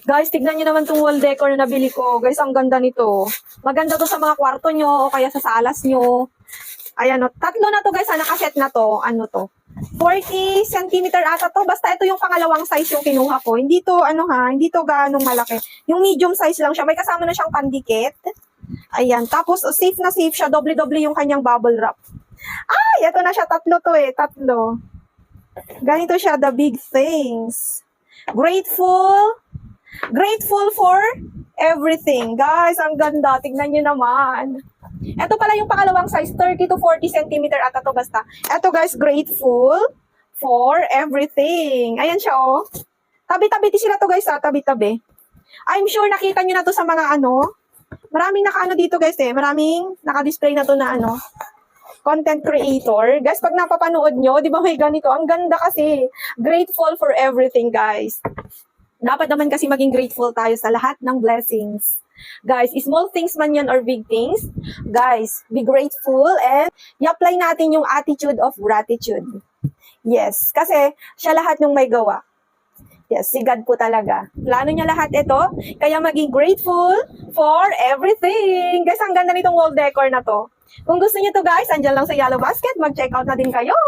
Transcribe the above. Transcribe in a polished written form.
Guys, tignan nyo naman tong wall decor na nabili ko. Guys, ang ganda nito. Maganda to sa mga kwarto nyo o kaya sa salas nyo. Ayan o. Tatlo na to guys, nakaset na to. Ano to? 40 cm ata to. Basta ito yung pangalawang size yung kinuha ko. Hindi to, hindi to ganong malaki. Yung medium size lang siya. May kasama na siyang pandikit. Ayan. Tapos, safe na safe siya. Doble-doble yung kanyang bubble wrap. Ay, ito na siya. Tatlo to eh. Tatlo. Ganito siya. The big things. Grateful for everything. Guys, ang ganda. Tignan nyo naman. Ito pala yung pangalawang size, 30 to 40 cm ata to basta. Ito guys, grateful for everything. Ayan siya oh. Tabi-tabi sila to guys tabi-tabi. I'm sure nakita nyo na to sa mga maraming naka dito guys eh. Maraming naka-display na to na content creator. Guys, pag napapanood nyo, di ba may ganito? Ang ganda kasi. Grateful for everything guys. Dapat naman kasi maging grateful tayo sa lahat ng blessings. Guys, small things man yan or big things, guys, be grateful and i-apply natin yung attitude of gratitude. Yes, kasi siya lahat ng may gawa. Yes, si God po talaga. Plano niya lahat ito, kaya maging grateful for everything. Guys, ang ganda nitong wall decor na to. Kung gusto niyo to guys, andyan lang sa Yellow Basket, mag-check out na din kayo.